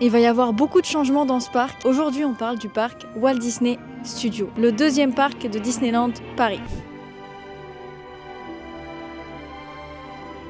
Il va y avoir beaucoup de changements dans ce parc. Aujourd'hui, on parle du parc Walt Disney Studios, le deuxième parc de Disneyland Paris.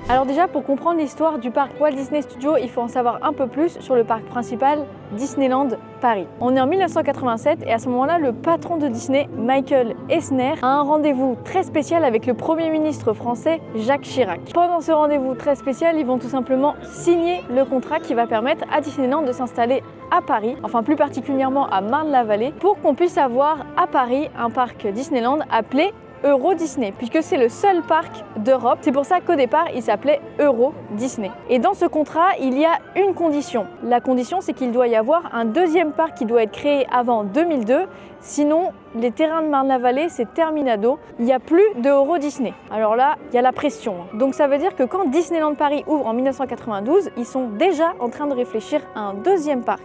Alors déjà, pour comprendre l'histoire du parc Walt Disney Studios, il faut en savoir un peu plus sur le parc principal Disneyland Paris. On est en 1987 et à ce moment-là, le patron de Disney, Michael Eisner, a un rendez-vous très spécial avec le Premier ministre français, Jacques Chirac. Pendant ce rendez-vous très spécial, ils vont tout simplement signer le contrat qui va permettre à Disneyland de s'installer à Paris, enfin plus particulièrement à Marne-la-Vallée, pour qu'on puisse avoir à Paris un parc Disneyland appelé Euro Disney, puisque c'est le seul parc d'Europe. C'est pour ça qu'au départ, il s'appelait Euro Disney. Et dans ce contrat, il y a une condition. La condition, c'est qu'il doit y avoir un deuxième parc qui doit être créé avant 2002. Sinon, les terrains de Marne-la-Vallée, c'est terminado. Il n'y a plus de Euro Disney. Alors là, il y a la pression. Donc ça veut dire que quand Disneyland Paris ouvre en 1992, ils sont déjà en train de réfléchir à un deuxième parc.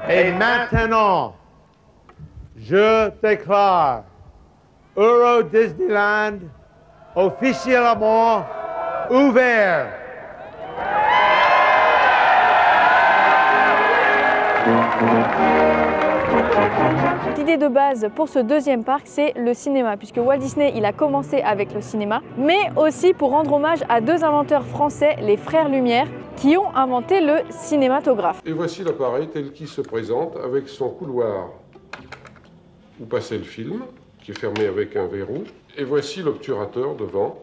Et maintenant, je déclare Euro Disneyland officiellement ouvert. L'idée de base pour ce deuxième parc, c'est le cinéma, puisque Walt Disney, il a commencé avec le cinéma, mais aussi pour rendre hommage à deux inventeurs français, les frères Lumière, qui ont inventé le cinématographe. Et voici l'appareil tel qu'il se présente avec son couloir où passait le film, qui est fermé avec un verrou. Et voici l'obturateur devant.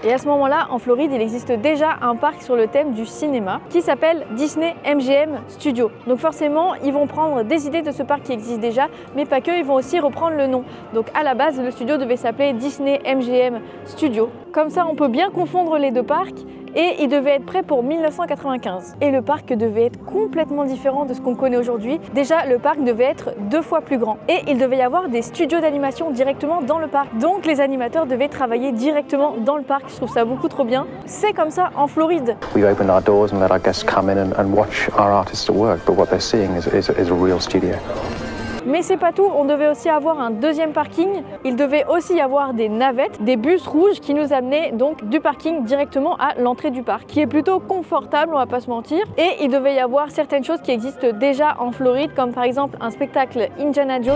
Et à ce moment-là, en Floride, il existe déjà un parc sur le thème du cinéma qui s'appelle Disney MGM Studios. Donc forcément, ils vont prendre des idées de ce parc qui existe déjà, mais pas que, ils vont aussi reprendre le nom. Donc à la base, le studio devait s'appeler Disney MGM Studios. Comme ça, on peut bien confondre les deux parcs. Et il devait être prêt pour 1995. Et le parc devait être complètement différent de ce qu'on connaît aujourd'hui. Déjà, le parc devait être 2 fois plus grand. Et il devait y avoir des studios d'animation directement dans le parc. Donc les animateurs devaient travailler directement dans le parc. Je trouve ça beaucoup trop bien. C'est comme ça en Floride. We opened our doors and let our guests come in and watch our artists at work, but what they're seeing is a real studio. Mais c'est pas tout, on devait aussi avoir un deuxième parking. Il devait aussi y avoir des navettes, des bus rouges qui nous amenaient donc du parking directement à l'entrée du parc, qui est plutôt confortable, on va pas se mentir. Et il devait y avoir certaines choses qui existent déjà en Floride, comme par exemple un spectacle Indiana Jones.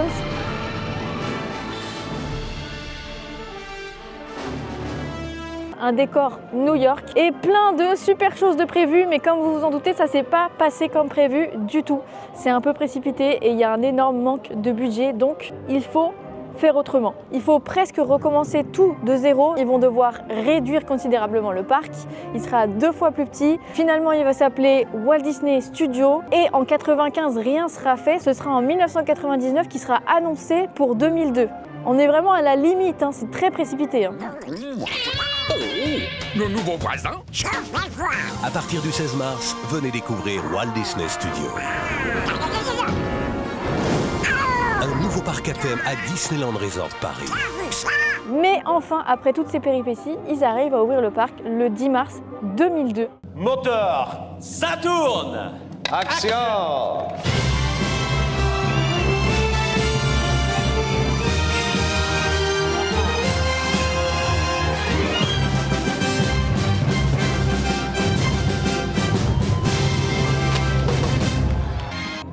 Un décor New York et plein de super choses de prévues, mais comme vous vous en doutez, ça s'est pas passé comme prévu du tout. C'est un peu précipité et il y a un énorme manque de budget, donc il faut faire autrement. Il faut presque recommencer tout de zéro. Ils vont devoir réduire considérablement le parc. Il sera 2 fois plus petit. Finalement, il va s'appeler Walt Disney Studios. Et en 95, rien sera fait. Ce sera en 1999 qui sera annoncé pour 2002. On est vraiment à la limite, hein. C'est très précipité. Hein. Nos nouveaux voisins. À partir du 16 mars, venez découvrir Walt Disney Studios. Un nouveau parc à thème à Disneyland Resort Paris. Mais enfin, après toutes ces péripéties, ils arrivent à ouvrir le parc le 10 mars 2002. Moteur, ça tourne! Action!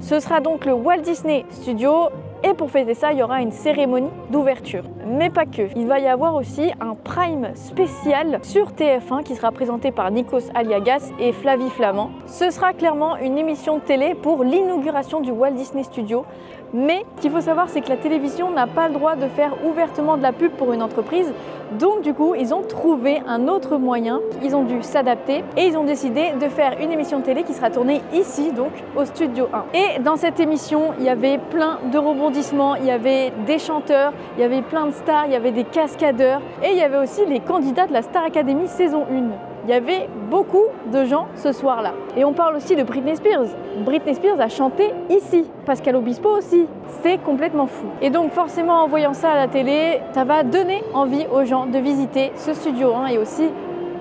Ce sera donc le Walt Disney Studios et pour fêter ça, il y aura une cérémonie d'ouverture. Mais pas que, il va y avoir aussi un prime spécial sur TF1 qui sera présenté par Nikos Aliagas et Flavie Flament. Ce sera clairement une émission de télé pour l'inauguration du Walt Disney Studios. Mais ce qu'il faut savoir, c'est que la télévision n'a pas le droit de faire ouvertement de la pub pour une entreprise. Donc du coup, ils ont trouvé un autre moyen. Ils ont dû s'adapter et ils ont décidé de faire une émission de télé qui sera tournée ici, donc au Studio 1. Et dans cette émission, il y avait plein de rebondissements, il y avait des chanteurs, il y avait plein de stars, il y avait des cascadeurs et il y avait aussi les candidats de la Star Academy saison 1. Il y avait beaucoup de gens ce soir-là. Et on parle aussi de Britney Spears. Britney Spears a chanté ici. Pascal Obispo aussi. C'est complètement fou. Et donc forcément, en voyant ça à la télé, ça va donner envie aux gens de visiter ce Studio 1 et aussi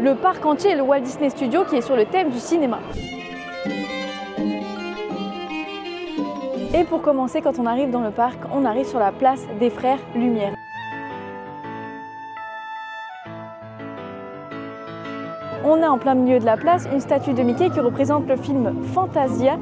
le parc entier, le Walt Disney Studios qui est sur le thème du cinéma. Et pour commencer, quand on arrive dans le parc, on arrive sur la place des Frères Lumière. on a en plein milieu de la place une statue de Mickey qui représente le film Fantasia.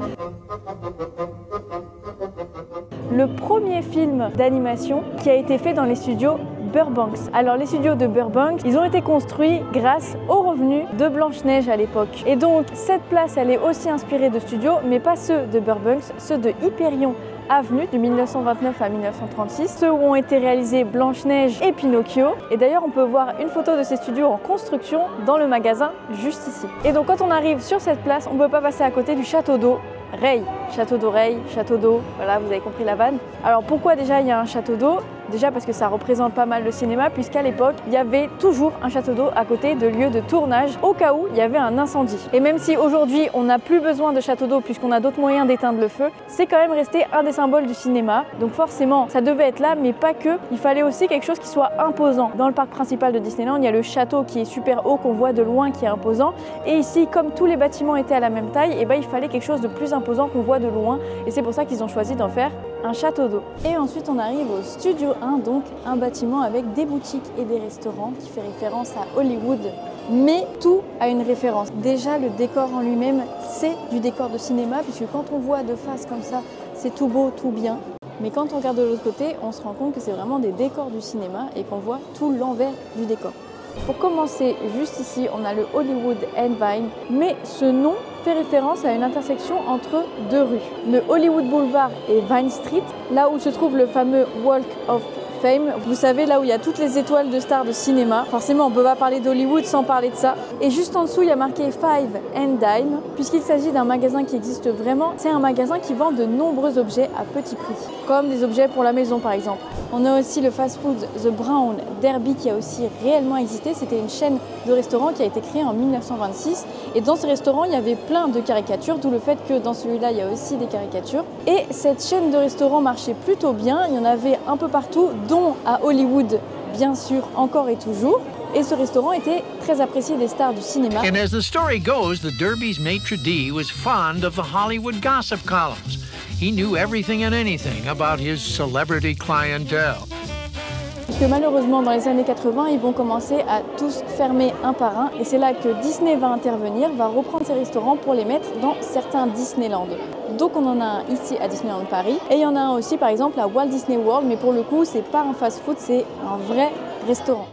Le premier film d'animation qui a été fait dans les studios Burbank. Alors les studios de Burbank, ils ont été construits grâce aux revenus de Blanche-Neige à l'époque. Et donc cette place, elle est aussi inspirée de studios, mais pas ceux de Burbank, ceux de Hyperion Avenue de 1929 à 1936, ceux où ont été réalisés Blanche-Neige et Pinocchio. Et d'ailleurs, on peut voir une photo de ces studios en construction dans le magasin juste ici. Et donc quand on arrive sur cette place, on ne peut pas passer à côté du château d'eau Ray. Château d'eau Ray, château d'eau, voilà, vous avez compris la vanne. Alors pourquoi déjà il y a un château d'eau? Déjà parce que ça représente pas mal le cinéma, puisqu'à l'époque, il y avait toujours un château d'eau à côté de lieux de tournage, au cas où il y avait un incendie. Et même si aujourd'hui, on n'a plus besoin de château d'eau, puisqu'on a d'autres moyens d'éteindre le feu, c'est quand même resté un des symboles du cinéma. Donc forcément, ça devait être là, mais pas que. Il fallait aussi quelque chose qui soit imposant. Dans le parc principal de Disneyland, il y a le château qui est super haut, qu'on voit de loin, qui est imposant. Et ici, comme tous les bâtiments étaient à la même taille, et ben, il fallait quelque chose de plus imposant qu'on voit de loin. Et c'est pour ça qu'ils ont choisi d'en faire un château d'eau. Et ensuite on arrive au Studio 1, donc un bâtiment avec des boutiques et des restaurants qui fait référence à Hollywood. Mais tout a une référence. Déjà le décor en lui-même, c'est du décor de cinéma, puisque quand on voit de face comme ça, c'est tout beau, tout bien. Mais quand on regarde de l'autre côté, on se rend compte que c'est vraiment des décors du cinéma et qu'on voit tout l'envers du décor. Pour commencer, juste ici, on a le Hollywood and Vine, mais ce nom fait référence à une intersection entre deux rues. Le Hollywood Boulevard et Vine Street, là où se trouve le fameux Walk of Fame. Vous savez, là où il y a toutes les étoiles de stars de cinéma. Forcément, on ne peut pas parler d'Hollywood sans parler de ça. Et juste en dessous, il y a marqué Five and Dime, puisqu'il s'agit d'un magasin qui existe vraiment. C'est un magasin qui vend de nombreux objets à petit prix, comme des objets pour la maison par exemple. On a aussi le fast-food The Brown Derby qui a aussi réellement existé. C'était une chaîne de restaurants qui a été créée en 1926. Et dans ce restaurant, il y avait plein de caricatures, d'où le fait que dans celui-là, il y a aussi des caricatures. Et cette chaîne de restaurants marchait plutôt bien. Il y en avait un peu partout, dont à Hollywood, bien sûr, encore et toujours. Et ce restaurant était très apprécié des stars du cinéma. And as the story goes, the Derby's maitre d' was fond of the Hollywood gossip columns. He knew everything and anything about his celebrity clientele. Que malheureusement, dans les années 80, ils vont commencer à tous fermer un par un. Et c'est là que Disney va intervenir, va reprendre ces restaurants pour les mettre dans certains Disneyland. Donc on en a un ici à Disneyland Paris. Et il y en a un aussi par exemple à Walt Disney World, mais pour le coup, c'est pas un fast-food, c'est un vrai restaurant.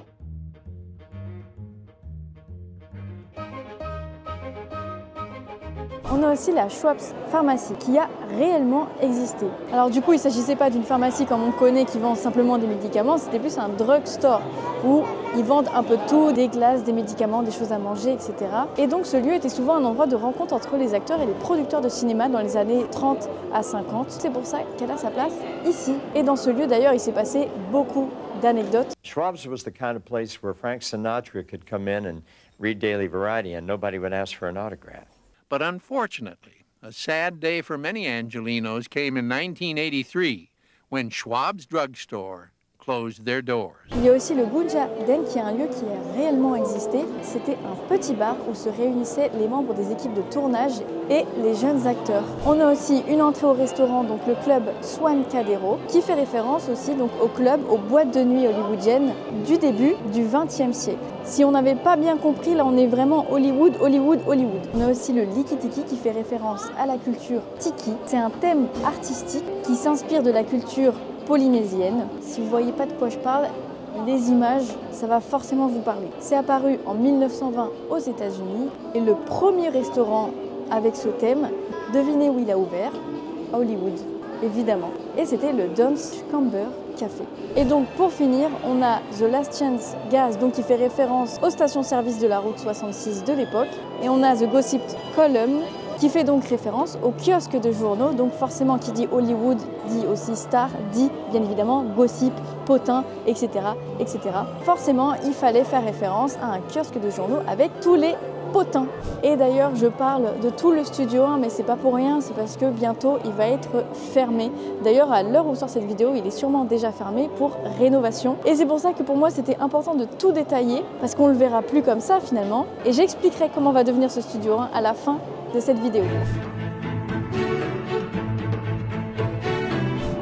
On a aussi la Schwab's Pharmacy qui a réellement existé. Alors du coup, il ne s'agissait pas d'une pharmacie comme on connaît qui vend simplement des médicaments, c'était plus un drugstore où ils vendent un peu de tout, des glaces, des médicaments, des choses à manger, etc. Et donc ce lieu était souvent un endroit de rencontre entre les acteurs et les producteurs de cinéma dans les années 30 à 50. C'est pour ça qu'elle a sa place ici. Et dans ce lieu d'ailleurs, il s'est passé beaucoup d'anecdotes. Schwab's was the kind of place where Frank Sinatra could come in and read Daily Variety and nobody would ask for an autograph. But unfortunately, a sad day for many Angelinos came in 1983 when Schwab's drugstore closed their doors. Il y a aussi le Gunja Den qui est un lieu qui a réellement existé. C'était un petit bar où se réunissaient les membres des équipes de tournage et les jeunes acteurs. On a aussi une entrée au restaurant, donc le club Swan Cadero, qui fait référence aussi donc au club, aux boîtes de nuit hollywoodiennes du début du XXe siècle. Si on n'avait pas bien compris, là on est vraiment Hollywood, Hollywood, Hollywood. On a aussi le Liki Tiki qui fait référence à la culture Tiki. C'est un thème artistique qui s'inspire de la culture polynésienne. Si vous ne voyez pas de quoi je parle, les images, ça va forcément vous parler. C'est apparu en 1920 aux États-Unis et le premier restaurant avec ce thème, devinez où il a ouvert? À Hollywood, évidemment. Et c'était le Dumb's Camber Café. Et donc pour finir, on a The Last Chance Gas, donc qui fait référence aux stations-service de la route 66 de l'époque. Et on a The Gossip Column, qui fait donc référence au kiosque de journaux. Donc forcément, qui dit Hollywood dit aussi star, dit bien évidemment gossip, potin, etc., etc. Forcément, il fallait faire référence à un kiosque de journaux avec tous les potins. Et d'ailleurs, je parle de tout le Studio 1, mais c'est pas pour rien, c'est parce que bientôt, il va être fermé. D'ailleurs, à l'heure où sort cette vidéo, il est sûrement déjà fermé pour rénovation. Et c'est pour ça que pour moi, c'était important de tout détailler, parce qu'on le verra plus comme ça finalement. Et j'expliquerai comment va devenir ce Studio 1 à la fin de cette vidéo.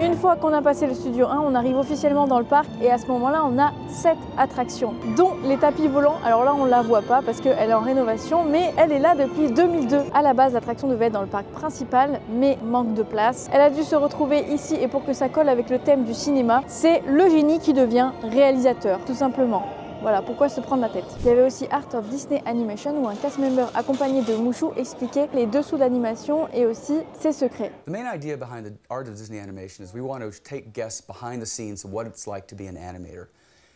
Une fois qu'on a passé le studio 1, on arrive officiellement dans le parc et à ce moment-là, on a 7 attractions, dont les tapis volants. Alors là, on la voit pas parce qu'elle est en rénovation, mais elle est là depuis 2002. À la base, l'attraction devait être dans le parc principal, mais manque de place. Elle a dû se retrouver ici et pour que ça colle avec le thème du cinéma, c'est le génie qui devient réalisateur, tout simplement. Voilà, pourquoi se prendre la tête. Il y avait aussi Art of Disney Animation où un cast member accompagné de Mouchou expliquait les dessous d'animation et aussi ses secrets. The main idea behind the Art of Disney Animation is we want to take guests behind the scenes of what it's like to be an animator.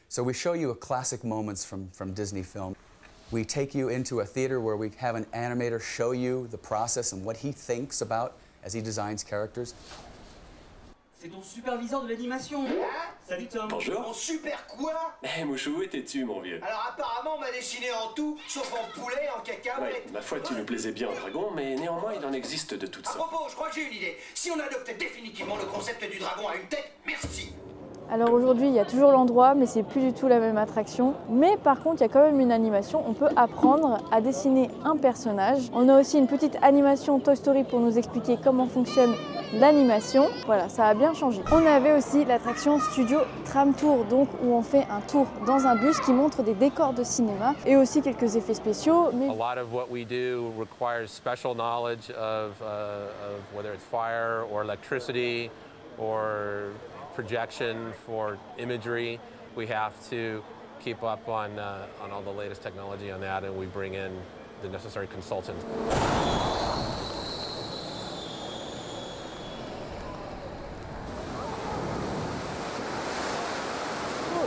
So we show you classic moments from Disney film. We take you into a theater where we have an animator show you the process and what he thinks about as he designs characters. C'est ton superviseur de l'animation. Salut Tom. Bonjour. Mon super quoi? Eh Mouchou, où étais-tu mon vieux? Alors apparemment on m'a dessiné en tout, sauf en poulet, en cacahuète. Ouais, ma foi tu nous plaisais bien en dragon, mais néanmoins il en existe de toutes sortes. À propos, je crois que j'ai une idée. Si on adoptait définitivement le concept du dragon à une tête, merci. Alors aujourd'hui, il y a toujours l'endroit, mais c'est plus du tout la même attraction. Mais par contre, il y a quand même une animation. On peut apprendre à dessiner un personnage. On a aussi une petite animation Toy Story pour nous expliquer comment fonctionne l'animation. Voilà, ça a bien changé. On avait aussi l'attraction Studio Tram Tour, donc où on fait un tour dans un bus qui montre des décors de cinéma et aussi quelques effets spéciaux. Mais... A lot of what we do requires special knowledge of whether it's fire or electricity or projection for imagery. We have to keep up on all the latest technology on that, and we bring in the necessary consultants.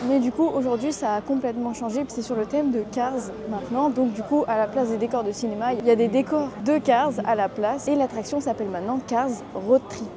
Mais du coup, aujourd'hui, ça a complètement changé. C'est sur le thème de Cars maintenant. Donc du coup, à la place des décors de cinéma, il y a des décors de Cars à la place. Et l'attraction s'appelle maintenant Cars Road Trip.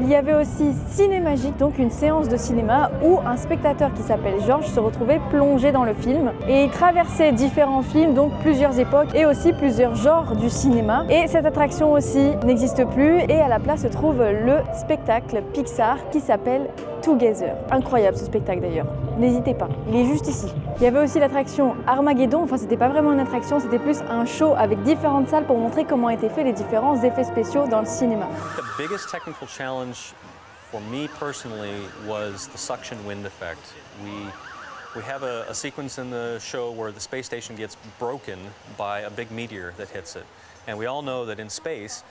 Il y avait aussi Cinémagique, donc une séance de cinéma où un spectateur qui s'appelle Georges se retrouvait plongé dans le film. Et il traversait différents films, donc plusieurs époques et aussi plusieurs genres du cinéma. Et cette attraction aussi n'existe plus. Et à la place se trouve le spectacle Pixar qui s'appelle Together. Incroyable ce spectacle d'ailleurs. N'hésitez pas, il est juste ici. Il y avait aussi l'attraction Armageddon, enfin c'était pas vraiment une attraction, c'était plus un show avec différentes salles pour montrer comment étaient faits les différents effets spéciaux dans le cinéma. The biggest technical challenge for me personally was the suction wind effect. We have a sequence in the show where the space station gets broken by a big meteor that hits it. And we all know that in space,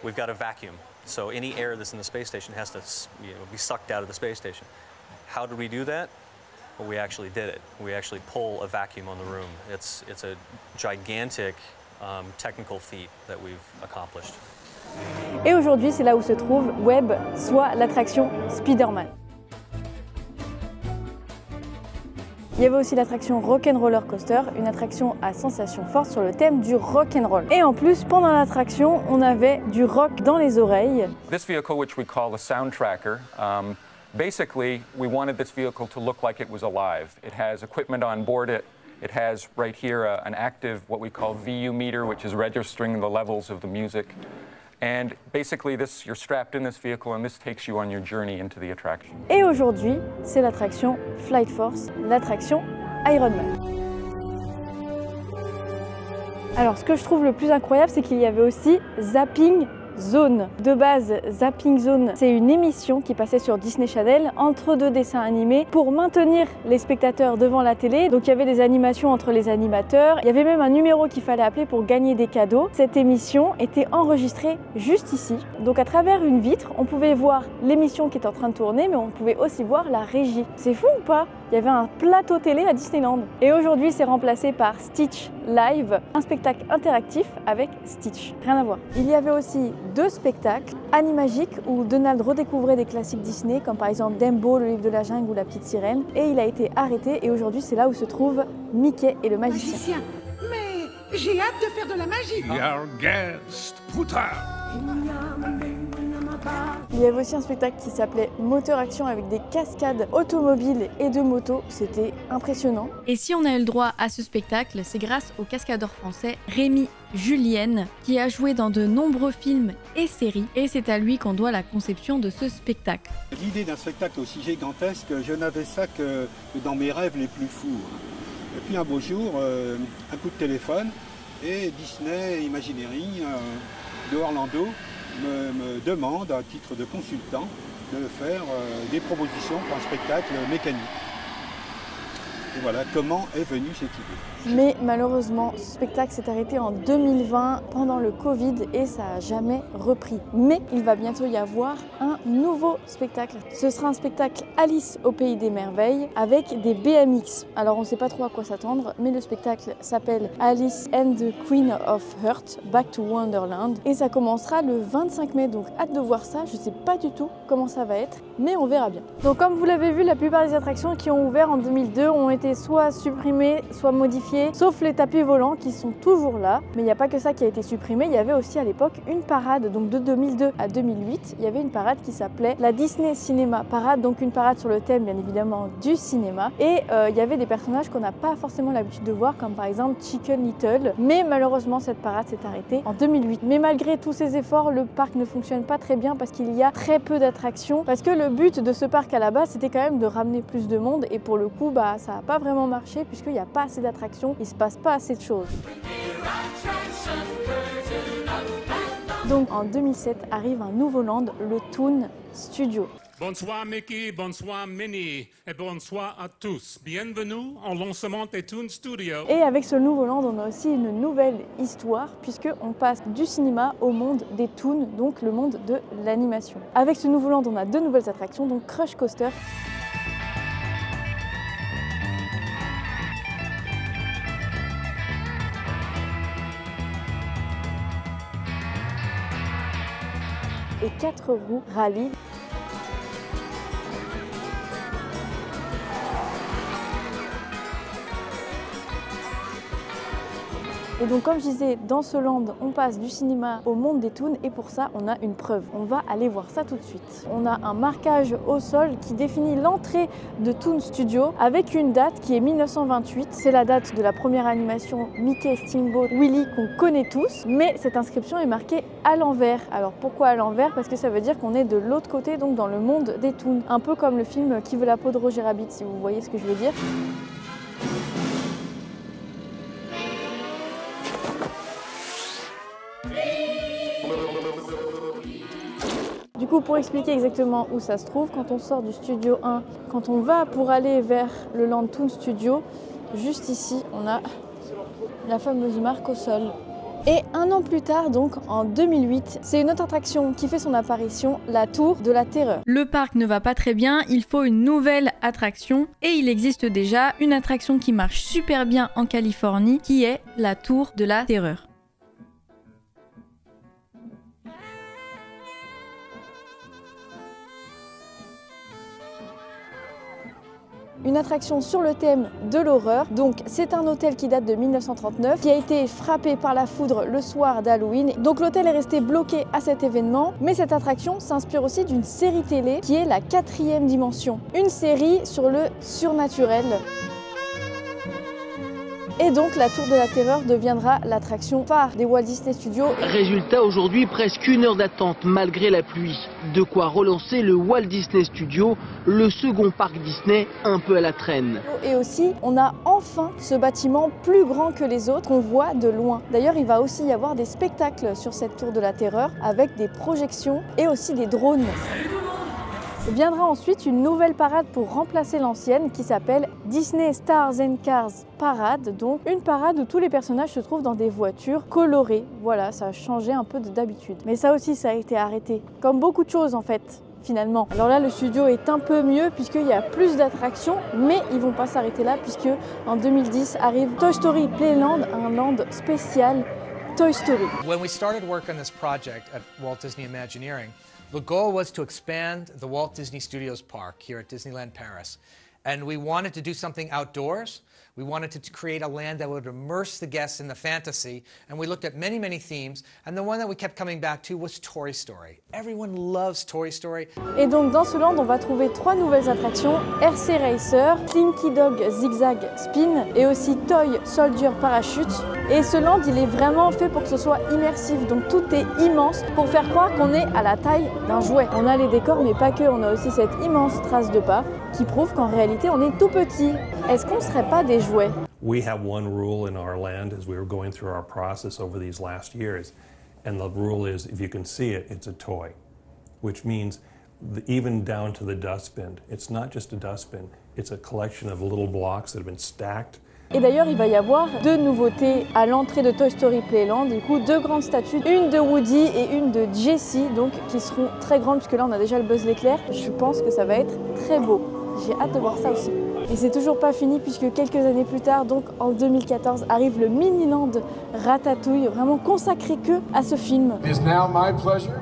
we've got a vacuum. So any air that's in the space station has to be sucked out of the space station. How did we do that? Well, we actually did it. We actually pull a vacuum on the room. It's a gigantic technical feat that we've accomplished. Et aujourd'hui, c'est là où se trouve Web, soit l'attraction Spider-Man. Il y avait aussi l'attraction Rock'n'Roller Coaster, une attraction à sensation forte sur le thème du rock'n'roll. Et en plus, pendant l'attraction, on avait du rock dans les oreilles. This vehicle, which we call a sound tracker, basically we wanted this vehicle to look like it was alive. It has equipment on board it. It has right here an active, what we call VU meter, which is registering the levels of the music. And basically, you're strapped in this vehicle and this takes you on your journey into the attraction. Et aujourd'hui, c'est l'attraction Flight Force, l'attraction Iron Man. Alors, ce que je trouve le plus incroyable, c'est qu'il y avait aussi Zapping Zone. De base, Zapping Zone, c'est une émission qui passait sur Disney Channel entre deux dessins animés pour maintenir les spectateurs devant la télé. Donc il y avait des animations entre les animateurs. Il y avait même un numéro qu'il fallait appeler pour gagner des cadeaux. Cette émission était enregistrée juste ici. Donc à travers une vitre, on pouvait voir l'émission qui était en train de tourner, mais on pouvait aussi voir la régie. C'est fou ou pas? Il y avait un plateau télé à Disneyland. Et aujourd'hui, c'est remplacé par Stitch Live, un spectacle interactif avec Stitch. Rien à voir. Il y avait aussi deux spectacles, Animagique, où Donald redécouvrait des classiques Disney, comme par exemple Dumbo, le livre de la jungle ou la petite sirène. Et il a été arrêté et aujourd'hui, c'est là où se trouve Mickey et le magicien. Mais j'ai hâte de faire de la magie. Your guest, Poutard. Il y avait aussi un spectacle qui s'appelait Moteur Action avec des cascades automobiles et de motos, c'était impressionnant. Et si on a eu le droit à ce spectacle, c'est grâce au cascadeur français Rémi Julienne qui a joué dans de nombreux films et séries et c'est à lui qu'on doit la conception de ce spectacle. L'idée d'un spectacle aussi gigantesque, je n'avais ça que dans mes rêves les plus fous. Et puis un beau jour, un coup de téléphone et Disney Imagineering de Orlando me demande à titre de consultant de faire des propositions pour un spectacle mécanique. Et voilà comment est venue cette idée. Mais malheureusement, ce spectacle s'est arrêté en 2020 pendant le Covid et ça n'a jamais repris. Mais il va bientôt y avoir un nouveau spectacle. Ce sera un spectacle Alice au Pays des Merveilles avec des BMX. Alors on ne sait pas trop à quoi s'attendre, mais le spectacle s'appelle Alice and the Queen of Hearts, Back to Wonderland. Et ça commencera le 25 mai, donc hâte de voir ça. Je ne sais pas du tout comment ça va être, mais on verra bien. Donc comme vous l'avez vu, la plupart des attractions qui ont ouvert en 2002 ont été soit supprimées, soit modifiées, sauf les tapis volants qui sont toujours là. Mais il n'y a pas que ça qui a été supprimé, il y avait aussi à l'époque une parade, donc de 2002 à 2008, il y avait une parade qui s'appelait la Disney Cinema Parade, donc une parade sur le thème bien évidemment du cinéma. Et il y avait des personnages qu'on n'a pas forcément l'habitude de voir, comme par exemple Chicken Little, mais malheureusement cette parade s'est arrêtée en 2008. Mais malgré tous ces efforts, le parc ne fonctionne pas très bien parce qu'il y a très peu d'attractions, parce que le but de ce parc à la base c'était quand même de ramener plus de monde, et pour le coup ça n'a pas vraiment marché puisqu'il n'y a pas assez d'attractions, il ne se passe pas assez de choses. Donc en 2007 arrive un nouveau land, le Toon Studio. Bonsoir Mickey, bonsoir Minnie et bonsoir à tous. Bienvenue au lancement des Toon Studios. Et avec ce nouveau land, on a aussi une nouvelle histoire puisqu'on passe du cinéma au monde des toons, donc le monde de l'animation. Avec ce nouveau land, on a deux nouvelles attractions, donc Crush Coaster. Et 4 roues rallye. Et donc comme je disais, dans ce land, on passe du cinéma au monde des toons et pour ça, on a une preuve. On va aller voir ça tout de suite. On a un marquage au sol qui définit l'entrée de Toon Studio avec une date qui est 1928. C'est la date de la première animation Mickey Steamboat Willie qu'on connaît tous, mais cette inscription est marquée à l'envers. Alors pourquoi à l'envers? Parce que ça veut dire qu'on est de l'autre côté, donc dans le monde des toons. Un peu comme le film Qui veut la peau de Roger Rabbit, si vous voyez ce que je veux dire. Du coup, pour expliquer exactement où ça se trouve, quand on sort du Studio 1, quand on va pour aller vers le Land Toon Studio, juste ici, on a la fameuse marque au sol. Et un an plus tard, donc en 2008, c'est une autre attraction qui fait son apparition, la Tour de la Terreur. Le parc ne va pas très bien, il faut une nouvelle attraction et il existe déjà une attraction qui marche super bien en Californie qui est la Tour de la Terreur. Une attraction sur le thème de l'horreur. Donc c'est un hôtel qui date de 1939, qui a été frappé par la foudre le soir d'Halloween. Donc l'hôtel est resté bloqué à cet événement, mais cette attraction s'inspire aussi d'une série télé qui est la 4e dimension. Une série sur le surnaturel. Et donc la Tour de la Terreur deviendra l'attraction phare des Walt Disney Studios. Résultat, aujourd'hui, presque 1 heure d'attente malgré la pluie. De quoi relancer le Walt Disney Studio, le second parc Disney un peu à la traîne. Et aussi, on a enfin ce bâtiment plus grand que les autres qu'on voit de loin. D'ailleurs, il va aussi y avoir des spectacles sur cette Tour de la Terreur avec des projections et aussi des drones. Viendra ensuite une nouvelle parade pour remplacer l'ancienne qui s'appelle Disney Stars and Cars Parade, donc une parade où tous les personnages se trouvent dans des voitures colorées. Voilà, ça a changé un peu d'habitude. Mais ça aussi, ça a été arrêté, comme beaucoup de choses en fait. Finalement. Alors là, le studio est un peu mieux puisqu'il y a plus d'attractions, mais ils vont pas s'arrêter là puisque en 2010 arrive Toy Story Playland, un land spécial Toy Story. When we started work on this project at Walt Disney Imagineering, the goal was to expand the Walt Disney Studios Park here at Disneyland Paris. And we wanted to do something outdoors. We wanted to create a land that would immerse the guests in the fantasy. And we looked at many, many themes. And the one that we kept coming back to was Toy Story. Everyone loves Toy Story. Et donc dans ce land, on va trouver 3 nouvelles attractions. RC Racer, Slinky Dog Zigzag Spin et aussi Toy Soldier Parachute. Et ce land, il est vraiment fait pour que ce soit immersif. Donc tout est immense pour faire croire qu'on est à la taille d'un jouet. On a les décors, mais pas que. On a aussi cette immense trace de pas qui prouve qu'en réalité, on est tout petit. Est-ce qu'on ne serait pas des jouets? We have one rule in our land as we were going through our process over these last years, and the rule is if you can see it, it's a toy, which means even down to the dustbin. It's not just a dustbin, it's a collection of little blocks that have been stacked. Et d'ailleurs, il va y avoir 2 nouveautés à l'entrée de Toy Story Playland. Du coup, 2 grandes statues, une de Woody et une de Jessie, donc qui seront très grandes puisque là on a déjà le Buzz l'éclair. Je pense que ça va être très beau. J'ai hâte de voir ça aussi. Et c'est toujours pas fini puisque quelques années plus tard, donc en 2014, arrive le Miniland Ratatouille, vraiment consacré que à ce film. It is now my pleasure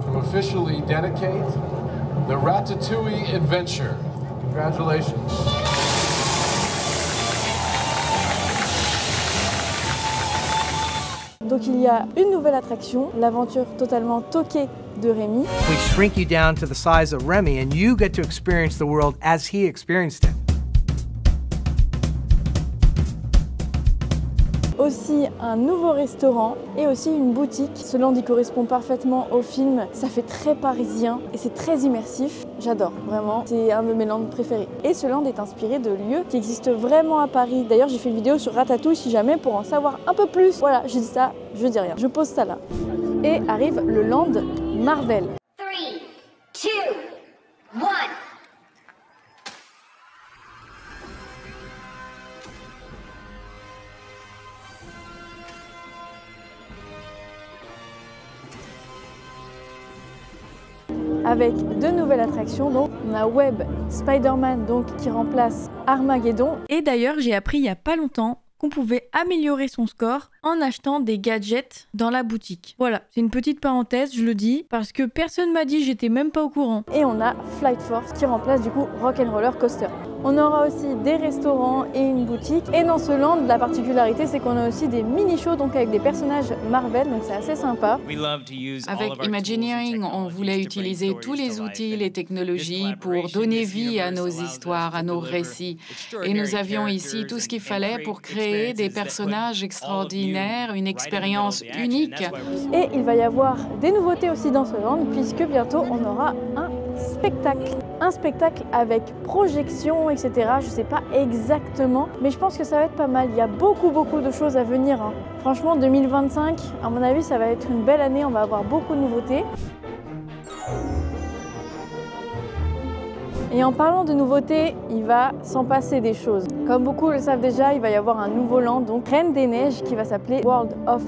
to officially dedicate the Ratatouille Adventure. Congratulations. Donc il y a une nouvelle attraction, l'aventure totalement toquée de Rémi. We shrink you down to the size of Remy and you get to experience the world as he experienced it. Aussi un nouveau restaurant et aussi une boutique. Ce land y correspond parfaitement au film, ça fait très parisien et c'est très immersif. J'adore, vraiment, c'est un de mes lands préférés. Et ce land est inspiré de lieux qui existent vraiment à Paris. D'ailleurs, j'ai fait une vidéo sur Ratatouille si jamais pour en savoir un peu plus. Voilà, je dis ça, je dis rien. Je pose ça là. Et arrive le land Marvel. 3, 2, 1. Avec 2 nouvelles attractions, donc on a Web Spider-Man donc qui remplace Armageddon. Et d'ailleurs, j'ai appris il y a pas longtemps qu'on pouvait améliorer son score en achetant des gadgets dans la boutique. Voilà, c'est une petite parenthèse, je le dis, parce que personne m'a dit, j'étais même pas au courant. Et on a Flight Force qui remplace du coup Rock'n'Roller Coaster. On aura aussi des restaurants et une boutique. Et dans ce land, la particularité, c'est qu'on a aussi des mini-shows donc avec des personnages Marvel, donc c'est assez sympa. Avec Imagineering, on voulait utiliser tous les outils, les technologies pour donner vie à nos histoires, à nos récits. Et nous avions ici tout ce qu'il fallait pour créer des personnages extraordinaires, une expérience unique. Et il va y avoir des nouveautés aussi dans ce land, puisque bientôt on aura un spectacle. Un spectacle avec projection, etc. Je sais pas exactement, mais je pense que ça va être pas mal. Il y a beaucoup de choses à venir. Hein. Franchement, 2025, à mon avis, ça va être une belle année. On va avoir beaucoup de nouveautés. Et en parlant de nouveautés, il va s'en passer des choses. Comme beaucoup le savent déjà, il va y avoir un nouveau land, donc Reine des Neiges, qui va s'appeler World of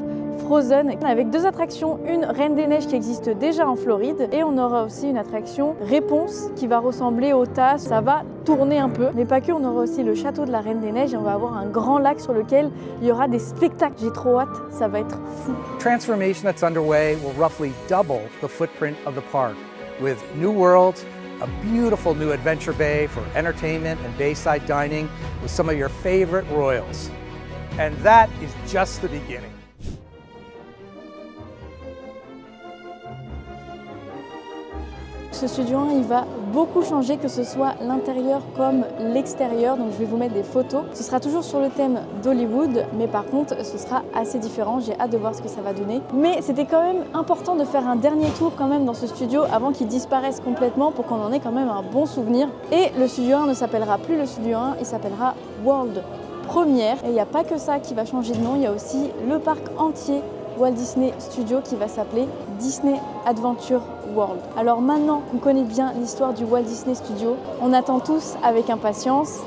Frozen, avec 2 attractions, une Reine des Neiges qui existe déjà en Floride et on aura aussi une attraction Réponse qui va ressembler au TAS, ça va tourner un peu, mais pas que, on aura aussi le château de la Reine des Neiges et on va avoir un grand lac sur lequel il y aura des spectacles. J'ai trop hâte, ça va être fou. Transformation that's underway will roughly double the footprint of the park with new worlds, a beautiful new adventure bay for entertainment and bayside dining with some of your favorite royals. And that is just the beginning. Ce Studio 1, il va beaucoup changer, que ce soit l'intérieur comme l'extérieur. Donc je vais vous mettre des photos. Ce sera toujours sur le thème d'Hollywood, mais par contre, ce sera assez différent. J'ai hâte de voir ce que ça va donner. Mais c'était quand même important de faire un dernier tour quand même dans ce studio avant qu'il disparaisse complètement pour qu'on en ait quand même un bon souvenir. Et le Studio 1 ne s'appellera plus le Studio 1, il s'appellera World Première. Et il n'y a pas que ça qui va changer de nom, il y a aussi le parc entier Walt Disney Studio qui va s'appeler Disney Adventure World. Alors maintenant qu'on connaît bien l'histoire du Walt Disney Studio, on attend tous avec impatience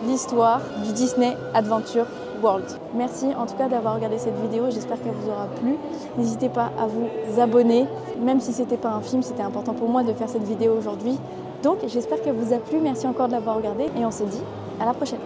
l'histoire du Disney Adventure World. Merci en tout cas d'avoir regardé cette vidéo, j'espère qu'elle vous aura plu. N'hésitez pas à vous abonner, même si c'était pas un film, c'était important pour moi de faire cette vidéo aujourd'hui. Donc j'espère qu'elle vous a plu, merci encore de l'avoir regardé et on se dit à la prochaine.